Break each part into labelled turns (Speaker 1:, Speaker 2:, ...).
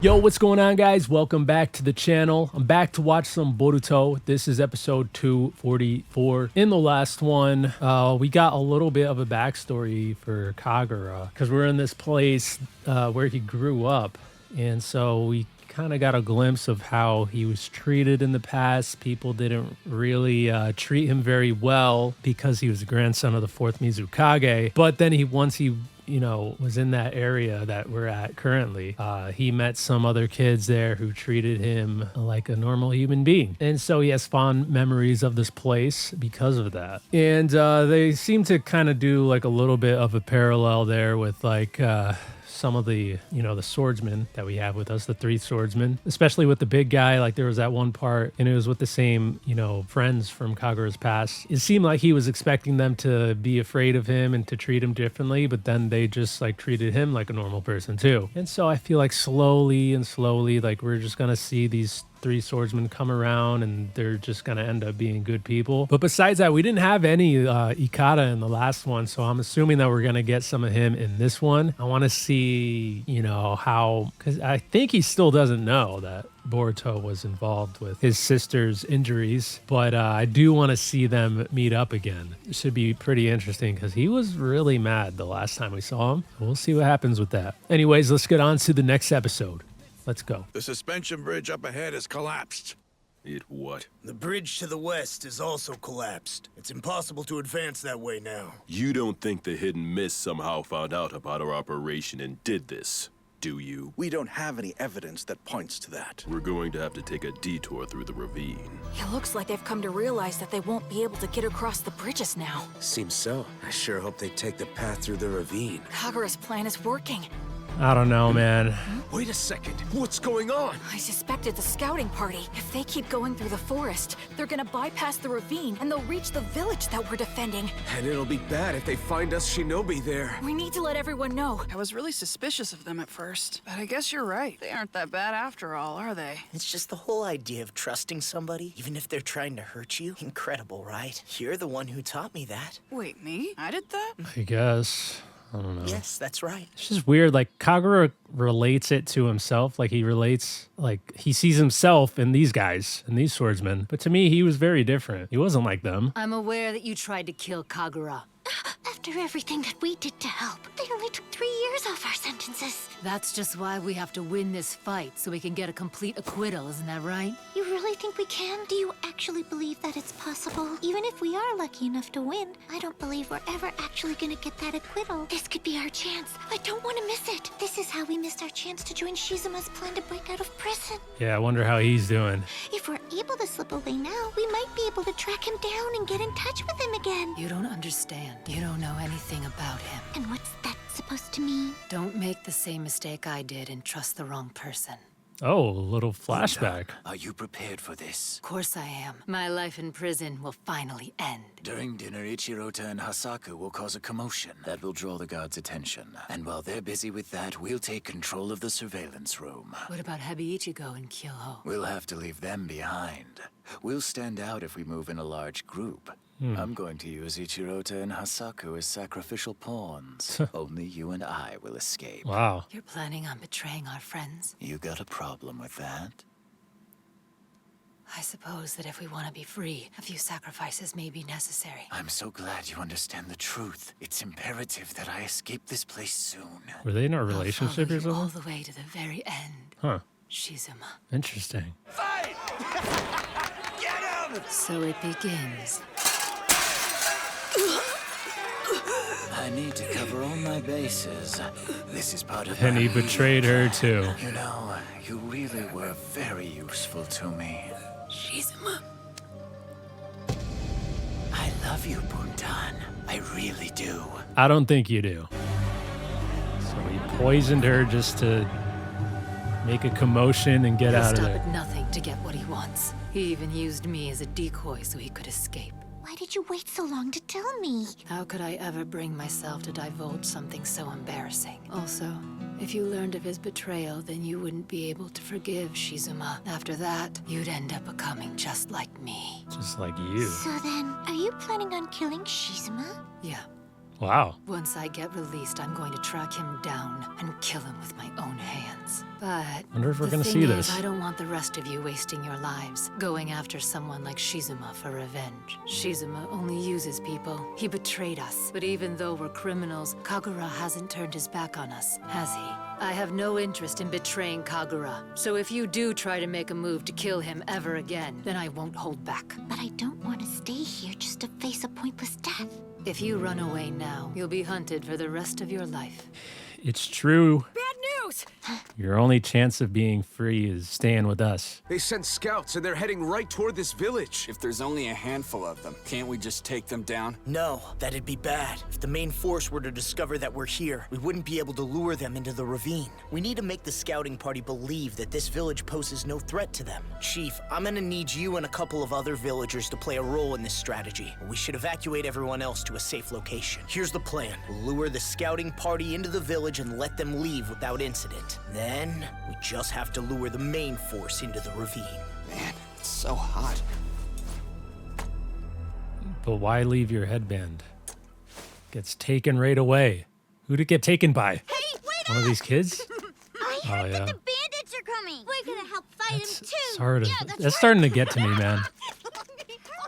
Speaker 1: Yo, what's going on, guys? Welcome back to the channel. I'm back to watch some Boruto. This is episode 244. In the last one, we got a little bit of a backstory for Kagura because we're in this place where he grew up. And so we kind of got a glimpse of how he was treated in the past. People didn't really treat him very well because he was the grandson of the fourth Mizukage. But then once he was in that area that we're at currently, he met some other kids there who treated him like a normal human being. And so he has fond memories of this place because of that. And they seem to kind of do like a little bit of a parallel there with like some of the, the swordsmen that we have with us, the three swordsmen, especially with the big guy. Like there was that one part and it was with the same, friends from Kagura's past. It seemed like he was expecting them to be afraid of him and to treat him differently, but then they just like treated him like a normal person too. And so I feel like slowly, like we're just going to see these three swordsmen come around and they're just going to end up being good people. But besides that, we didn't have any Ikata in the last one, so I'm assuming that we're going to get some of him in this one. I want to see, how, because I think he still doesn't know that Boruto was involved with his sister's injuries, but I do want to see them meet up again. It should be pretty interesting because he was really mad the last time we saw him. We'll see what happens with that. Anyways, let's get on to the next episode. Let's go.
Speaker 2: The suspension bridge up ahead has collapsed.
Speaker 3: It what?
Speaker 4: The bridge to the west is also collapsed. It's impossible to advance that way now.
Speaker 3: You don't think the hidden mist somehow found out about our operation and did this, do you?
Speaker 2: We don't have any evidence that points to that.
Speaker 3: We're going to have to take a detour through the ravine.
Speaker 5: It looks like they've come to realize that they won't be able to get across the bridges now.
Speaker 4: Seems so. I sure hope they take the path through the ravine.
Speaker 5: Kagura's plan is working.
Speaker 1: I don't know, man.
Speaker 4: Wait a second. What's going on?
Speaker 5: I suspect it's a scouting party. If they keep going through the forest, they're gonna bypass the ravine and they'll reach the village that we're defending.
Speaker 4: And it'll be bad if they find us shinobi there.
Speaker 5: We need to let everyone know.
Speaker 6: I was really suspicious of them at first, but I guess you're right. They aren't that bad after all, are they?
Speaker 7: It's just the whole idea of trusting somebody, even if they're trying to hurt you. Incredible, right? You're the one who taught me that.
Speaker 6: Wait, me? I did that?
Speaker 1: I guess. I don't know.
Speaker 7: Yes, that's right.
Speaker 1: It's just weird. Like Kagura relates it to himself. Like he sees himself in these guys, in these swordsmen. But to me, he was very different. He wasn't like them.
Speaker 8: I'm aware that you tried to kill Kagura.
Speaker 9: After everything that we did to help, they only took 3 years off our sentences.
Speaker 8: That's just why we have to win this fight, so we can get a complete acquittal, isn't that right?
Speaker 9: You really think we can? Do you actually believe that it's possible? Even if we are lucky enough to win, I don't believe we're ever actually gonna get that acquittal. This could be our chance. I don't want to miss it. This is how we missed our chance to join Shizuma's plan to break out of prison.
Speaker 1: Yeah, I wonder how he's doing.
Speaker 9: If we're able to slip away now, we might be able to track him down and get in touch with him again.
Speaker 8: You don't understand. You don't know anything about him.
Speaker 9: And what's that supposed to mean?
Speaker 8: Don't make the same mistake I did and trust the wrong person.
Speaker 1: Oh, a little flashback.
Speaker 7: Are you prepared for this?
Speaker 8: Of course I am. My life in prison will finally end.
Speaker 7: During dinner, Ichirota and Hasaku will cause a commotion. That will draw the guards' attention. And while they're busy with that, we'll take control of the surveillance room.
Speaker 8: What about Hebi Ichigo and Kyoho?
Speaker 7: We'll have to leave them behind. We'll stand out if we move in a large group. I'm going to use Ichirota and Hasaku as sacrificial pawns. Only you and I will escape.
Speaker 1: Wow.
Speaker 8: You're planning on betraying our friends?
Speaker 7: You got a problem with that?
Speaker 8: I suppose that if we want to be free, a few sacrifices may be necessary.
Speaker 7: I'm so glad you understand the truth. It's imperative that I escape this place soon.
Speaker 1: Were they in a
Speaker 8: I'll
Speaker 1: relationship
Speaker 8: follow
Speaker 1: or
Speaker 8: you all
Speaker 1: something?
Speaker 8: the way to the very end.
Speaker 1: Huh.
Speaker 8: Shizuma.
Speaker 1: Interesting.
Speaker 4: Fight! Get him!
Speaker 8: So it begins.
Speaker 7: I need to cover all my bases. This is part of
Speaker 1: And
Speaker 7: my
Speaker 1: he betrayed her too.
Speaker 7: You know, you really were very useful to me.
Speaker 8: Shizuma.
Speaker 7: I love you, Buntan. I really do.
Speaker 1: I don't think you do. So he poisoned her just to make a commotion and get
Speaker 8: He'll
Speaker 1: out of
Speaker 8: stop
Speaker 1: there.
Speaker 8: at nothing to get what he wants. He even used me as a decoy so he could escape.
Speaker 9: Why did you wait so long to tell me?
Speaker 8: How could I ever bring myself to divulge something so embarrassing? Also, if you learned of his betrayal, then you wouldn't be able to forgive Shizuma. After that, you'd end up becoming just like me.
Speaker 1: Just like you.
Speaker 9: So then, are you planning on killing Shizuma?
Speaker 8: Yeah.
Speaker 1: Wow.
Speaker 8: Once I get released, I'm going to track him down and kill him with my own hands. But
Speaker 1: Wonder if we're
Speaker 8: the
Speaker 1: gonna
Speaker 8: thing
Speaker 1: see
Speaker 8: is,
Speaker 1: this.
Speaker 8: I don't want the rest of you wasting your lives going after someone like Shizuma for revenge. Shizuma only uses people. He betrayed us. But even though we're criminals, Kagura hasn't turned his back on us, has he? I have no interest in betraying Kagura. So if you do try to make a move to kill him ever again, then I won't hold back.
Speaker 9: But I don't want to stay here just to face a pointless death.
Speaker 8: If you run away now, you'll be hunted for the rest of your life.
Speaker 1: It's true.
Speaker 5: Bad news!
Speaker 1: Your only chance of being free is staying with us.
Speaker 10: They sent scouts and they're heading right toward this village.
Speaker 11: If there's only a handful of them, can't we just take them down?
Speaker 4: No, that'd be bad. If the main force were to discover that we're here, we wouldn't be able to lure them into the ravine. We need to make the scouting party believe that this village poses no threat to them. Chief, I'm gonna need you and a couple of other villagers to play a role in this strategy. We should evacuate everyone else to a safe location. Here's the plan. We'll lure the scouting party into the village and let them leave without incident. Then, we just have to lure the main force into the ravine.
Speaker 11: Man, it's so hot.
Speaker 1: But why leave your headband? Gets taken right away. Who'd it get taken by?
Speaker 9: Hey, wait
Speaker 1: One of these kids?
Speaker 9: I
Speaker 1: Oh,
Speaker 9: heard
Speaker 1: yeah.
Speaker 9: that the bandits are coming. We're gonna help fight them too.
Speaker 1: Sort of.
Speaker 9: Yeah, that's
Speaker 1: That's
Speaker 9: right.
Speaker 1: starting to get to me, man.
Speaker 9: Hurry, come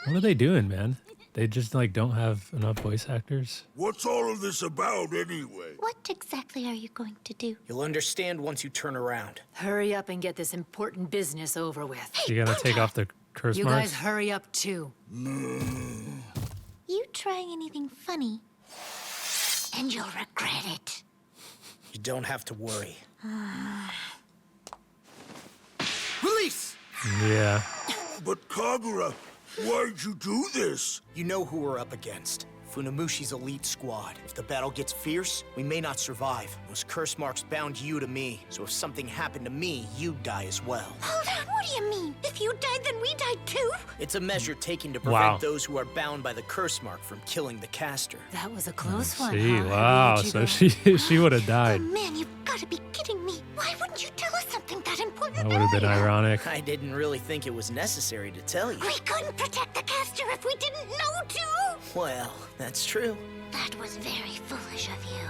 Speaker 9: on.
Speaker 1: What are they doing, man? They just like don't have enough voice actors.
Speaker 2: What's all of this about anyway?
Speaker 9: What exactly are you going to do?
Speaker 4: You'll understand once you turn around.
Speaker 8: Hurry up and get this important business over with.
Speaker 1: You gonna take off the curse
Speaker 8: You
Speaker 1: marks?
Speaker 8: guys hurry up too.
Speaker 9: You trying anything funny, and you'll regret it.
Speaker 4: You don't have to worry.
Speaker 10: Release!
Speaker 1: Yeah.
Speaker 2: But Kagura, why'd you do this?
Speaker 4: You know who we're up against. Funamushi's elite squad. If the battle gets fierce, we may not survive. Those curse marks bound you to me, so if something happened to me, you'd die as well.
Speaker 9: Hold on, what do you mean? If you died, then we died too?
Speaker 4: It's a measure taken to prevent
Speaker 1: Wow.
Speaker 4: those who are bound by the curse mark from killing the caster.
Speaker 8: That was a close one.
Speaker 1: See,
Speaker 8: huh?
Speaker 1: wow.
Speaker 8: Hurry,
Speaker 1: So
Speaker 8: Ichigo.
Speaker 1: she would have
Speaker 9: Oh
Speaker 1: died.
Speaker 9: man, you've got to be kidding me. Why wouldn't you tell us something that important
Speaker 1: That would have been
Speaker 9: earlier?
Speaker 1: ironic.
Speaker 4: I didn't really think it was necessary to tell you.
Speaker 9: We couldn't protect the caster if we didn't know to.
Speaker 4: Well, that's true.
Speaker 9: That was very foolish of you.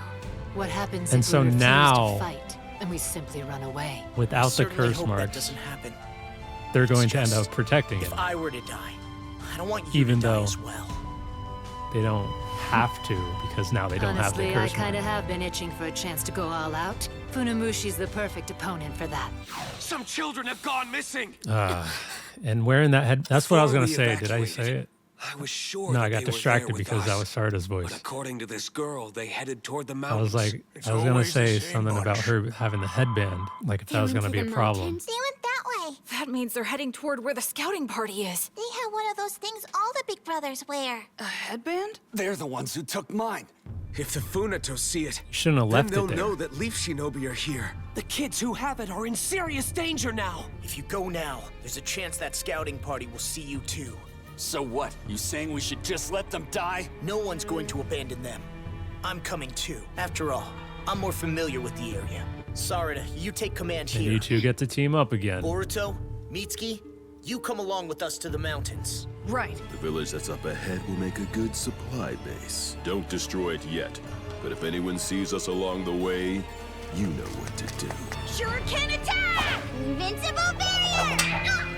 Speaker 8: What happens
Speaker 1: And
Speaker 8: if
Speaker 1: so
Speaker 8: we refuse
Speaker 1: now-
Speaker 8: to fight and we simply run away?
Speaker 1: Without the
Speaker 4: Certainly
Speaker 1: curse
Speaker 4: hope that
Speaker 1: marks,
Speaker 4: doesn't happen.
Speaker 1: they're going
Speaker 4: It's
Speaker 1: to end
Speaker 4: just-
Speaker 1: up protecting it.
Speaker 4: If I were to die, I don't want you
Speaker 1: Even
Speaker 4: to die
Speaker 1: though-
Speaker 4: as well.
Speaker 1: They don't have to because now they don't
Speaker 8: Honestly,
Speaker 1: have the
Speaker 8: I
Speaker 1: curse
Speaker 8: kind of
Speaker 1: mark.
Speaker 8: have been itching for a chance to go all out. Funamushi's the perfect opponent for that.
Speaker 10: Some children have gone missing.
Speaker 1: And wearing that head, that's what I was
Speaker 10: Before
Speaker 1: going to
Speaker 10: we
Speaker 1: say. Did I say
Speaker 10: evacuated,
Speaker 1: it?
Speaker 10: I was sure
Speaker 1: No,
Speaker 10: that
Speaker 1: I got
Speaker 10: they were
Speaker 1: distracted
Speaker 10: there with
Speaker 1: because that
Speaker 10: us.
Speaker 1: was Sarda's
Speaker 10: But
Speaker 1: voice.
Speaker 10: according to this girl, they headed toward the
Speaker 1: I
Speaker 10: mountains.
Speaker 1: was like,
Speaker 2: It's
Speaker 1: I was going to
Speaker 2: always the
Speaker 1: say
Speaker 2: same
Speaker 1: something about
Speaker 2: bunch.
Speaker 1: her having the headband, like if that was going to be a problem.
Speaker 9: They went that way.
Speaker 5: That means they're heading toward where the scouting party is.
Speaker 9: They have one of those things all the big brothers wear.
Speaker 6: A headband?
Speaker 11: They're the ones who took mine.
Speaker 10: If the funato see it,
Speaker 1: You shouldn't have
Speaker 10: then
Speaker 1: left
Speaker 10: they'll
Speaker 1: it there.
Speaker 10: know that Leaf Shinobi are here. The kids who have it are in serious danger now.
Speaker 4: If you go now, there's a chance that scouting party will see you too.
Speaker 11: So what? You saying we should just let them die?
Speaker 4: No one's going to abandon them. I'm coming too. After all, I'm more familiar with the area. Sarada, you take command
Speaker 1: And
Speaker 4: here.
Speaker 1: you two get to team up again.
Speaker 4: Boruto, Mitsuki, you come along with us to the mountains.
Speaker 6: Right.
Speaker 3: The village that's up ahead will make a good supply base. Don't destroy it yet, but if anyone sees us along the way, you know what to do.
Speaker 9: Shuriken attack! Invincible barrier!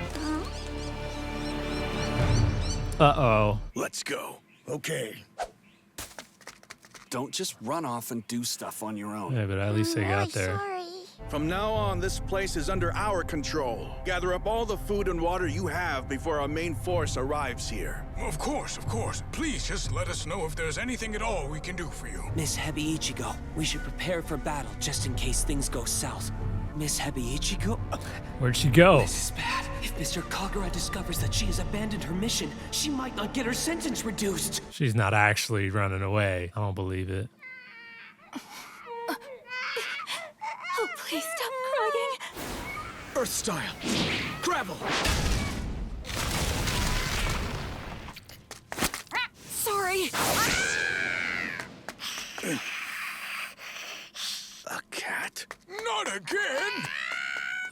Speaker 1: Uh-oh.
Speaker 2: Let's go.
Speaker 4: Okay.
Speaker 11: Don't just run off and do stuff on your own.
Speaker 1: Yeah, but at least they got there.
Speaker 9: Sorry.
Speaker 2: From now on, this place is under our control. Gather up all the food and water you have before our main force arrives here.
Speaker 12: Of course, of course. Please just let us know if there's anything at all we can do for you.
Speaker 13: Miss Hebi Ichigo, we should prepare for battle just in case things go south. Miss Hebi Ichigo?
Speaker 1: Where'd she go?
Speaker 13: This is bad. If Mr. Kagura discovers that she has abandoned her mission, she might not get her sentence reduced.
Speaker 1: She's not actually running away. I don't believe it.
Speaker 5: Oh, please stop crying.
Speaker 10: Earth style. Gravel.
Speaker 5: Sorry.
Speaker 2: A cat?
Speaker 12: Not again!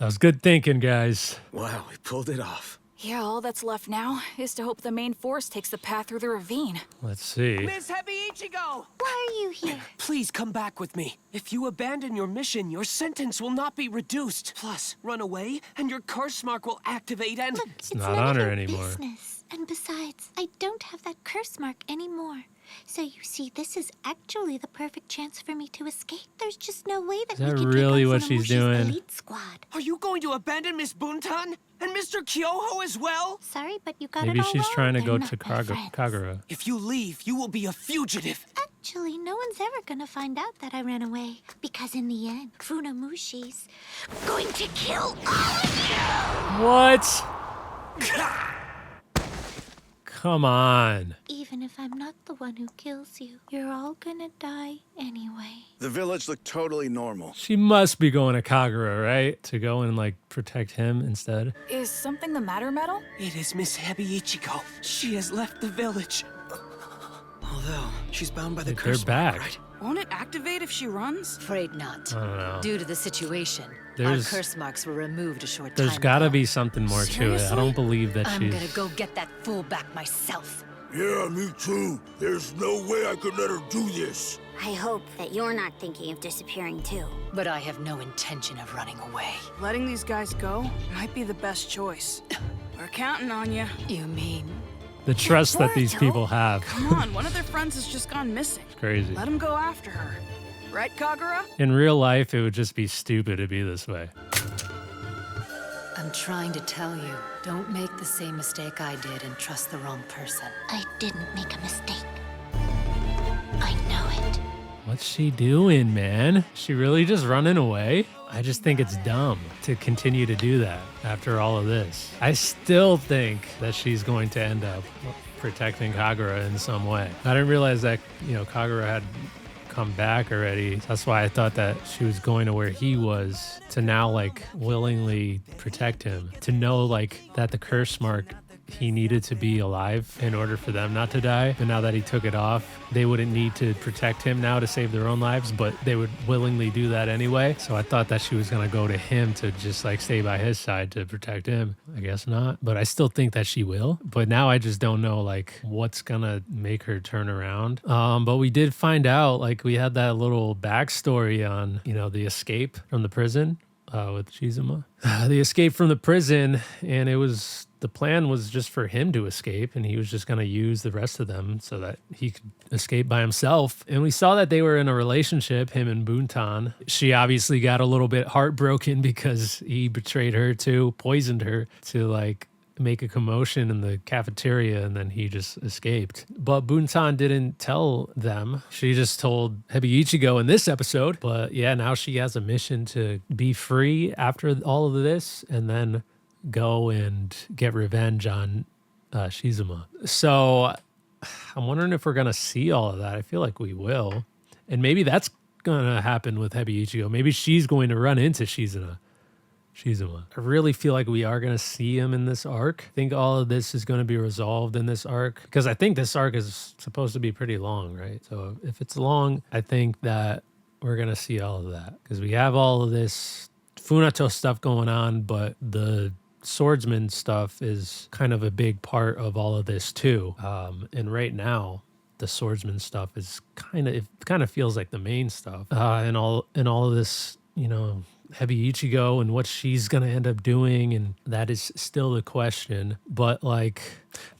Speaker 1: That was good thinking, guys.
Speaker 10: Wow, we pulled it off.
Speaker 5: Yeah, all that's left now is to hope the main force takes the path through the ravine.
Speaker 1: Let's see.
Speaker 10: Miss Heavy Ichigo!
Speaker 9: Why are you here?
Speaker 10: Please come back with me. If you abandon your mission, your sentence will not be reduced. Plus, run away, and your curse mark will activate and...
Speaker 9: Look,
Speaker 1: It's not on her anymore.
Speaker 9: Business. And besides, I don't have that curse mark anymore. So you see, this is actually the perfect chance for me to escape. There's just no way that
Speaker 1: Is that
Speaker 9: we can
Speaker 1: really
Speaker 9: take on
Speaker 1: what she's
Speaker 9: Funamushi's
Speaker 1: doing?
Speaker 9: elite squad.
Speaker 10: Are you going to abandon Miss Buntan? And Mr. Kyoho as well?
Speaker 9: Sorry, but you got
Speaker 1: Maybe
Speaker 9: it all
Speaker 1: she's
Speaker 9: wrong.
Speaker 1: trying to
Speaker 9: They're
Speaker 1: go
Speaker 9: not
Speaker 1: to
Speaker 9: my friends.
Speaker 1: Kagura.
Speaker 10: If you leave, you will be a fugitive.
Speaker 9: Actually, no one's ever gonna find out that I ran away. Because in the end, Funamushi's going to kill all of you!
Speaker 1: What? Come on.
Speaker 9: Even if I'm not the one who kills you, you're all gonna die anyway.
Speaker 2: The village looked totally normal.
Speaker 1: She must be going to Kagura, right? To go and like protect him instead.
Speaker 5: Is something the matter, Metal?
Speaker 10: It is Miss Heavy Ichigo. She has left the village.
Speaker 6: Although, she's bound by the
Speaker 1: They're
Speaker 6: curse
Speaker 1: back.
Speaker 6: mark, right? Won't it activate if she runs?
Speaker 8: Afraid not.
Speaker 1: I don't know.
Speaker 8: Due to the situation,
Speaker 1: There's-
Speaker 8: our curse marks were removed a short
Speaker 1: There's
Speaker 8: time
Speaker 1: gotta
Speaker 8: ago.
Speaker 1: be something more to it. I
Speaker 8: Seriously?
Speaker 1: don't believe that
Speaker 8: I'm
Speaker 1: she's...
Speaker 8: gonna go get that fool back myself.
Speaker 3: Yeah, me too. There's no way I could let her do this.
Speaker 14: I hope that you're not thinking of disappearing too.
Speaker 8: But I have no intention of running away.
Speaker 6: Letting these guys go might be the best choice. We're counting on you.
Speaker 8: You mean?
Speaker 1: The trust that these
Speaker 14: Boruto?
Speaker 1: people have.
Speaker 6: Come on, one of their friends has just gone missing.
Speaker 1: It's crazy.
Speaker 6: Let them go after her. Right, Kagura?
Speaker 1: In real life, it would just be stupid to be this way.
Speaker 8: I'm trying to tell you, don't make the same mistake I did and trust the wrong person.
Speaker 9: I didn't make a mistake. I know it.
Speaker 1: What's she doing, man? Is she really just running away? I just think it's dumb to continue to do that after all of this. I still think that she's going to end up protecting Kagura in some way. I didn't realize that, Kagura had come back already. That's why I thought that she was going to where he was to now like willingly protect him, to know like that the curse mark, he needed to be alive in order for them not to die. But now that he took it off, they wouldn't need to protect him now to save their own lives, but they would willingly do that anyway. So I thought that she was going to go to him to just like stay by his side to protect him. I guess not, but I still think that she will. But now I just don't know like what's going to make her turn around. But we did find out, like we had that little backstory on, the escape from the prison with Shizuma. The escape from the prison, and the plan was just for him to escape, and he was just going to use the rest of them so that he could escape by himself. And we saw that they were in a relationship, him and Buntan. She obviously got a little bit heartbroken because he betrayed her too, poisoned her to like make a commotion in the cafeteria, and then he just escaped. But Buntan didn't tell them. She just told Heavy Ichigo in this episode. But yeah, now she has a mission to be free after all of this and then go and get revenge on Shizuma. So I'm wondering if we're going to see all of that. I feel like we will. And maybe that's going to happen with Heavy Ichigo. Maybe she's going to run into Shizuma. I really feel like we are going to see him in this arc. I think all of this is going to be resolved in this arc because I think this arc is supposed to be pretty long, right? So if it's long, I think that we're going to see all of that because we have all of this funato stuff going on, but the swordsman stuff is kind of a big part of all of this too. And right now, the swordsman stuff is kind of feels like the main stuff. And all of this, Heavy Ichigo and what she's gonna end up doing, and that is still the question. But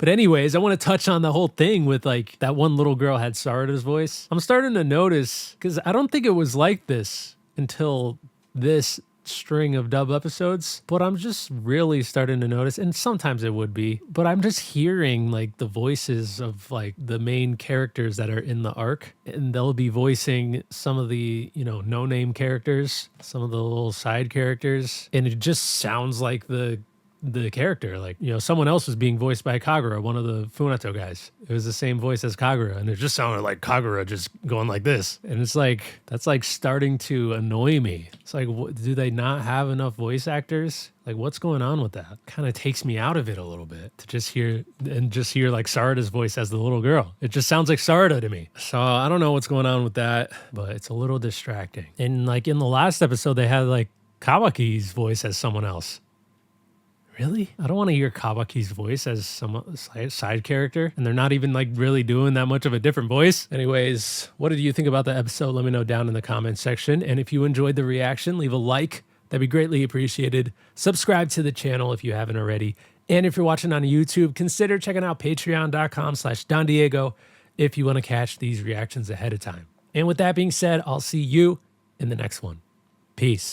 Speaker 1: anyways, I want to touch on the whole thing with like that one little girl had Sarada's voice. I'm starting to notice because I don't think it was like this until this string of dub episodes, but I'm just really starting to notice, and sometimes it would be, but I'm just hearing like the voices of like the main characters that are in the arc, and they'll be voicing some of the, no-name characters, some of the little side characters, and it just sounds like the character, like, someone else was being voiced by Kagura, one of the Funato guys. It was the same voice as Kagura, and it just sounded like Kagura just going like this. And it's like, that's like starting to annoy me. It's like, do they not have enough voice actors? Like, what's going on with that? Kind of takes me out of it a little bit to just hear like Sarada's voice as the little girl. It just sounds like Sarada to me. So I don't know what's going on with that, but it's a little distracting. And like in the last episode, they had like Kawaki's voice as someone else. Really? I don't want to hear Kawaki's voice as some side character, and they're not even like really doing that much of a different voice. Anyways, what did you think about the episode? Let me know down in the comments section. And if you enjoyed the reaction, leave a like. That'd be greatly appreciated. Subscribe to the channel if you haven't already. And if you're watching on YouTube, consider checking out patreon.com/DonDiego if you want to catch these reactions ahead of time. And with that being said, I'll see you in the next one. Peace.